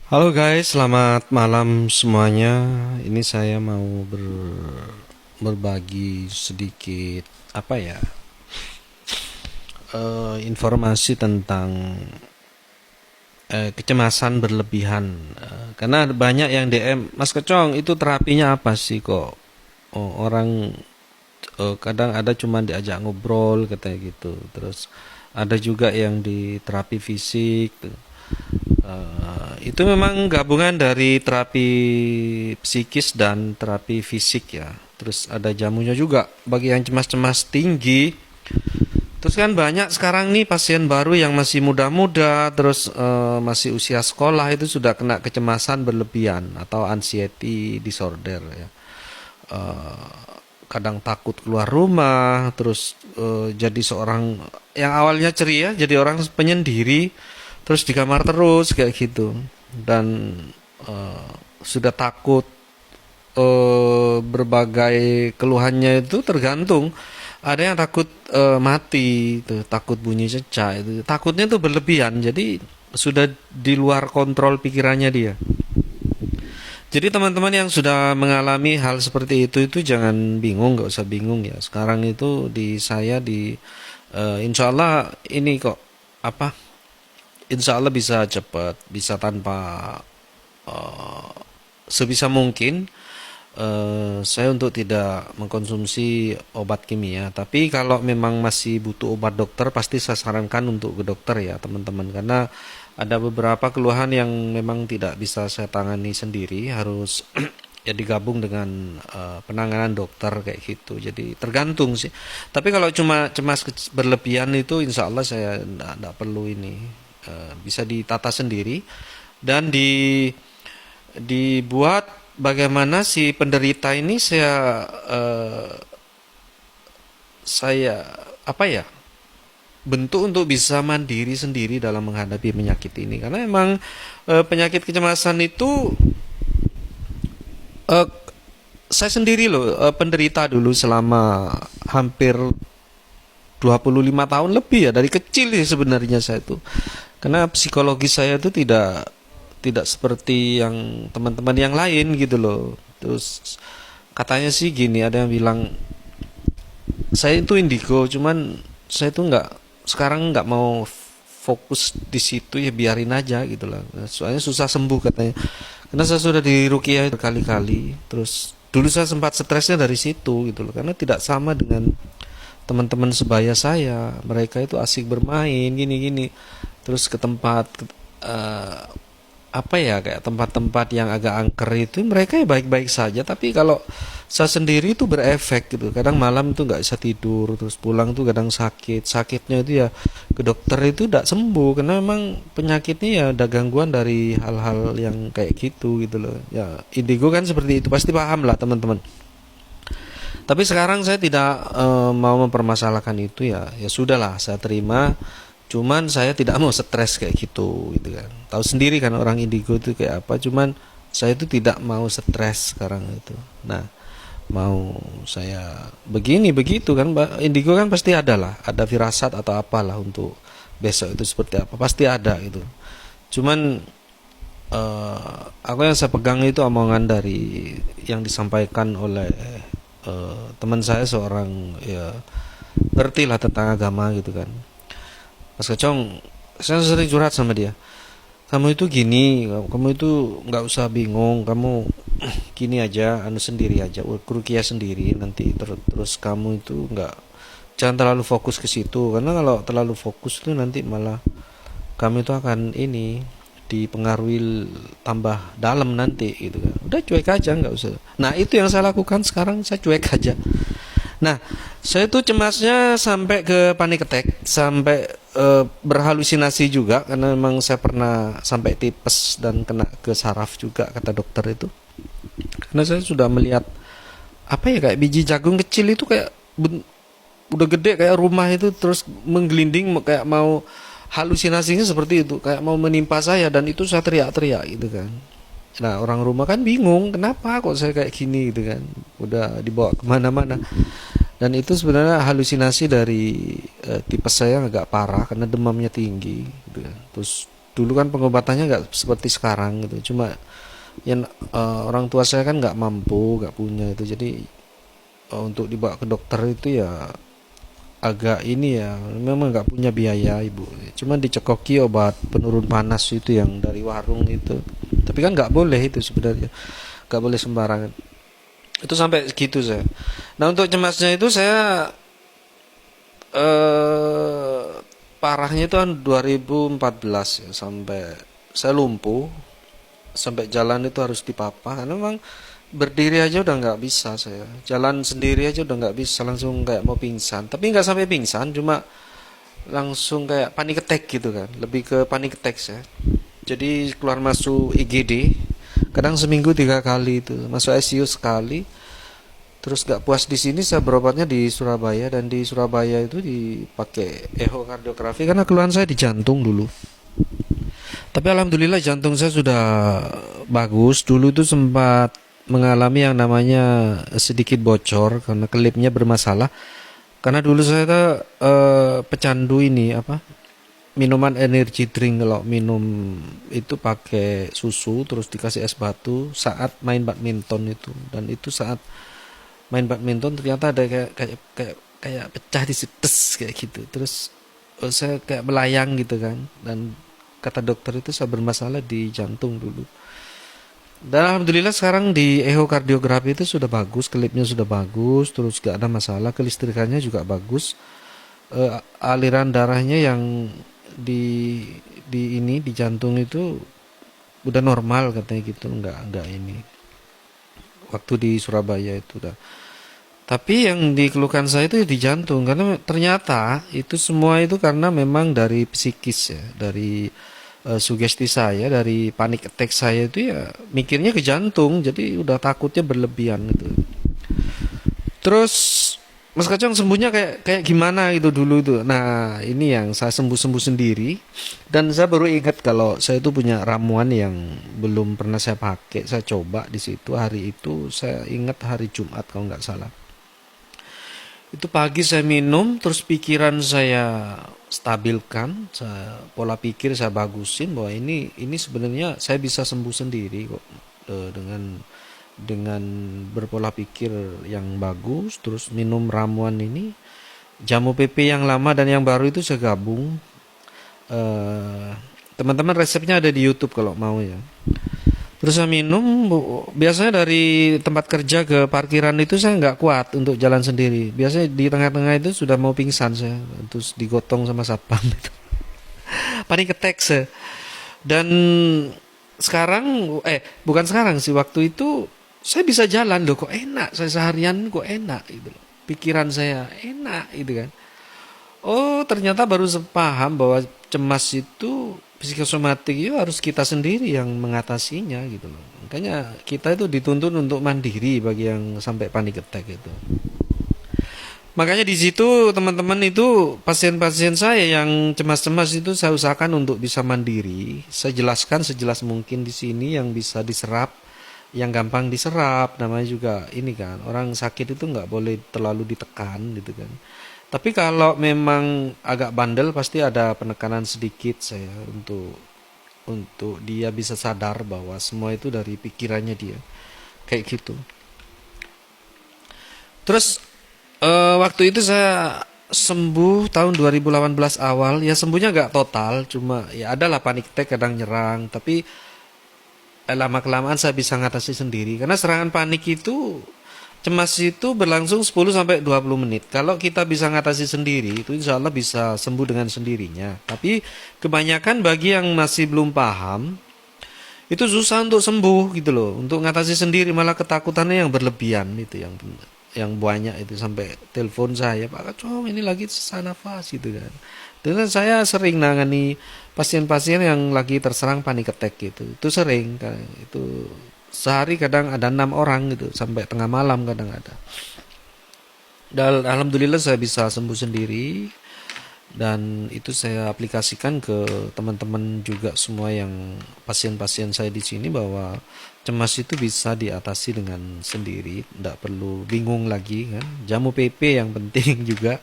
Halo guys, selamat malam semuanya. Ini saya mau berbagi sedikit informasi tentang kecemasan berlebihan. Karena banyak yang DM, Mas Kecong itu terapinya apa sih kok? Orang kadang ada cuma diajak ngobrol katanya gitu. Terus ada juga yang di terapi fisik. Itu memang gabungan dari terapi psikis dan terapi fisik ya. Terus ada jamunya juga bagi yang cemas-cemas tinggi. Terus kan banyak sekarang nih pasien baru yang masih muda-muda, terus masih usia sekolah itu sudah kena kecemasan berlebihan atau anxiety disorder ya. Eh, Kadang takut keluar rumah, terus jadi seorang yang awalnya ceria jadi orang penyendiri, terus di kamar terus kayak gitu. Dan eh, sudah takut, berbagai keluhannya itu tergantung. Ada yang takut mati, tuh, takut bunyi cecak itu. Takutnya tuh berlebihan, jadi sudah di luar kontrol pikirannya dia. Jadi teman-teman yang sudah mengalami hal seperti itu jangan bingung, nggak usah bingung ya. Sekarang itu di saya insya Allah ini kok apa? Insya Allah bisa cepat, bisa tanpa eh, sebisa mungkin saya untuk tidak mengkonsumsi obat kimia. Tapi kalau memang masih butuh obat dokter, pasti saya sarankan untuk ke dokter ya teman-teman. Karena ada beberapa keluhan yang memang tidak bisa saya tangani sendiri, harus ya digabung dengan penanganan dokter kayak gitu. Jadi tergantung sih. Tapi kalau cuma cemas berlebihan itu, insya Allah saya tidak perlu ini. Bisa ditata sendiri dan dibuat bagaimana si penderita ini saya apa ya, bentuk untuk bisa mandiri sendiri dalam menghadapi penyakit ini. Karena memang penyakit kecemasan itu eh, saya sendiri loh penderita dulu selama hampir 25 tahun lebih ya, dari kecil sih sebenarnya saya itu. Karena psikologi saya itu tidak seperti yang teman-teman yang lain gitu loh. Terus katanya sih gini, ada yang bilang saya itu indigo, cuman saya itu nggak, sekarang nggak mau fokus di situ, ya biarin aja gitu lah. Soalnya susah sembuh katanya. Karena saya sudah diruqyah berkali-kali. Terus dulu saya sempat stresnya dari situ gitu loh, karena tidak sama dengan teman-teman sebaya saya. Mereka itu asik bermain gini-gini, terus ke tempat eh, apa ya, kayak tempat-tempat yang agak angker itu mereka ya baik-baik saja. Tapi kalau saya sendiri itu berefek gitu. Kadang malam itu nggak bisa tidur, terus pulang tuh kadang sakitnya itu ya ke dokter itu tidak sembuh, karena memang penyakitnya ya ada gangguan dari hal-hal yang kayak gitu gitu loh ya. Indigo kan seperti itu, pasti paham lah teman-teman. Tapi sekarang saya tidak mau mempermasalahkan itu ya. Ya sudahlah, saya terima. Cuman saya tidak mau stres kayak gitu kan. Tahu sendiri kan orang indigo itu kayak apa. Cuman saya itu tidak mau stres sekarang itu. Nah, mau saya begini begitu kan, indigo kan pasti ada lah, ada firasat atau apalah untuk besok itu seperti apa, pasti ada gitu. Cuman aku yang saya pegang itu omongan dari yang disampaikan oleh teman saya, seorang ya ngerti lah tentang agama gitu kan. Mas Kecong, saya sering curhat sama dia. Kamu itu gini, kamu itu nggak usah bingung, kamu gini aja, anu sendiri aja, rukiah sendiri nanti terus kamu itu nggak, jangan terlalu fokus ke situ, karena kalau terlalu fokus itu nanti malah kamu itu akan ini dipengaruhi tambah dalam nanti gitu kan. Udah cuek aja, nggak usah. Nah itu yang saya lakukan sekarang, saya cuek aja. Nah, saya tuh cemasnya sampai ke panic attack, sampai berhalusinasi juga, karena memang saya pernah sampai tipes dan kena ke saraf juga kata dokter itu. Karena saya sudah melihat apa ya, kayak biji jagung kecil itu kayak udah gede kayak rumah itu, terus menggelinding kayak mau, halusinasinya seperti itu, kayak mau menimpa saya, dan itu saya teriak-teriak gitu kan. Nah orang rumah kan bingung, kenapa kok saya kayak gini gitu kan, udah dibawa kemana-mana. Dan itu sebenarnya halusinasi dari tipes saya yang agak parah, karena demamnya tinggi gitu kan. Terus Dulu kan pengobatannya nggak seperti sekarang gitu. Cuma yang orang tua saya kan nggak mampu, nggak punya itu. Jadi untuk dibawa ke dokter itu ya agak ini ya, memang nggak punya biaya ibu. Cuma dicekoki obat penurun panas itu yang dari warung itu. Tapi kan nggak boleh itu sebenarnya, nggak boleh sembarangan. Itu sampai segitu saya. Nah untuk cemasnya itu saya eh parahnya itu kan 2014 ya, sampai saya lumpuh, sampai jalan itu harus dipapah karena memang berdiri aja udah nggak bisa, saya jalan sendiri aja udah nggak bisa, langsung kayak mau pingsan, tapi nggak sampai pingsan, cuma langsung kayak panik attack gitu kan, lebih ke panik attack saya. Jadi keluar masuk IGD kadang seminggu 3 kali, itu masuk ICU sekali. Terus gak puas di sini, saya berobatnya di Surabaya, dan di Surabaya itu dipakai echokardiografi karena keluhan saya di jantung dulu. Tapi alhamdulillah jantung saya sudah bagus. Dulu itu sempat mengalami yang namanya sedikit bocor karena klipnya bermasalah. Karena dulu saya tuh, pecandu ini apa? Minuman energy drink, kalau minum itu pakai susu terus dikasih es batu saat main badminton itu, dan itu saat main badminton ternyata ada kayak pecah di situs kayak gitu. Terus saya kayak melayang gitu kan, dan kata dokter itu saya bermasalah di jantung dulu. Dan alhamdulillah sekarang di echokardiografi itu sudah bagus, klipnya sudah bagus, terus gak ada masalah, kelistrikannya juga bagus. Aliran darahnya yang di jantung itu udah normal katanya gitu, nggak ini waktu di Surabaya itu udah. Tapi yang dikeluhkan saya itu di jantung, karena ternyata itu semua itu karena memang dari psikis ya, dari sugesti saya, dari panik attack saya itu ya mikirnya ke jantung, jadi udah takutnya berlebihan gitu. Terus Mas Kacang sembuhnya kayak kayak gimana itu dulu itu. Nah, ini yang saya sembuh-sembuh sendiri, dan saya baru ingat kalau saya itu punya ramuan yang belum pernah saya pakai. Saya coba di situ hari itu, saya ingat hari Jumat kalau nggak salah. Itu pagi saya minum, terus pikiran saya stabilkan, pola pikir saya bagusin bahwa ini sebenarnya saya bisa sembuh sendiri kok, dengan berpola pikir yang bagus, terus minum ramuan ini, jamu PP yang lama dan yang baru itu saya gabung. Eh, Teman-teman resepnya ada di YouTube kalau mau ya. Terus saya minum, biasanya dari tempat kerja ke parkiran itu saya nggak kuat untuk jalan sendiri. Biasanya di tengah-tengah itu sudah mau pingsan saya, terus digotong sama satpam itu. Panik attack saya. Dan sekarang, bukan sekarang sih, waktu itu saya bisa jalan loh, kok enak, saya seharian kok enak gitu loh. Pikiran saya enak gitu kan. Oh, ternyata baru sepaham bahwa cemas itu psikosomatik itu harus kita sendiri yang mengatasinya gitu loh. Makanya kita itu dituntun untuk mandiri bagi yang sampai panik attack itu. Makanya di situ teman-teman itu, pasien-pasien saya yang cemas-cemas itu saya usahakan untuk bisa mandiri. Saya jelaskan sejelas mungkin di sini yang bisa diserap, yang gampang diserap. Namanya juga ini kan, orang sakit itu nggak boleh terlalu ditekan gitu kan. Tapi kalau memang agak bandel pasti ada penekanan sedikit saya untuk dia bisa sadar bahwa semua itu dari pikirannya dia. Kayak gitu. Terus waktu itu saya sembuh tahun 2018 awal, ya sembuhnya gak total, cuma ya adalah panik attack kadang nyerang, tapi lama kelamaan saya bisa ngatasi sendiri, karena serangan panik itu, cemas itu berlangsung 10 sampai 20 menit. Kalau kita bisa ngatasi sendiri itu insya Allah bisa sembuh dengan sendirinya. Tapi kebanyakan bagi yang masih belum paham itu susah untuk sembuh gitu loh, untuk ngatasi sendiri, malah ketakutannya yang berlebihan itu yang banyak itu, sampai telepon saya, Pak Kacong ini lagi sesak nafas gitu kan. Dan saya sering nangani pasien-pasien yang lagi terserang panik attack gitu, itu sering kan, itu sehari kadang ada 6 orang gitu, sampai tengah malam kadang ada. Dan alhamdulillah saya bisa sembuh sendiri, dan itu saya aplikasikan ke teman-teman juga semua yang pasien-pasien saya di sini, bahwa cemas itu bisa diatasi dengan sendiri, tidak perlu bingung lagi kan. Jamu PP yang penting juga,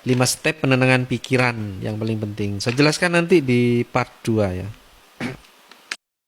5 step penenangan pikiran yang paling penting. Saya jelaskan nanti di part 2 ya.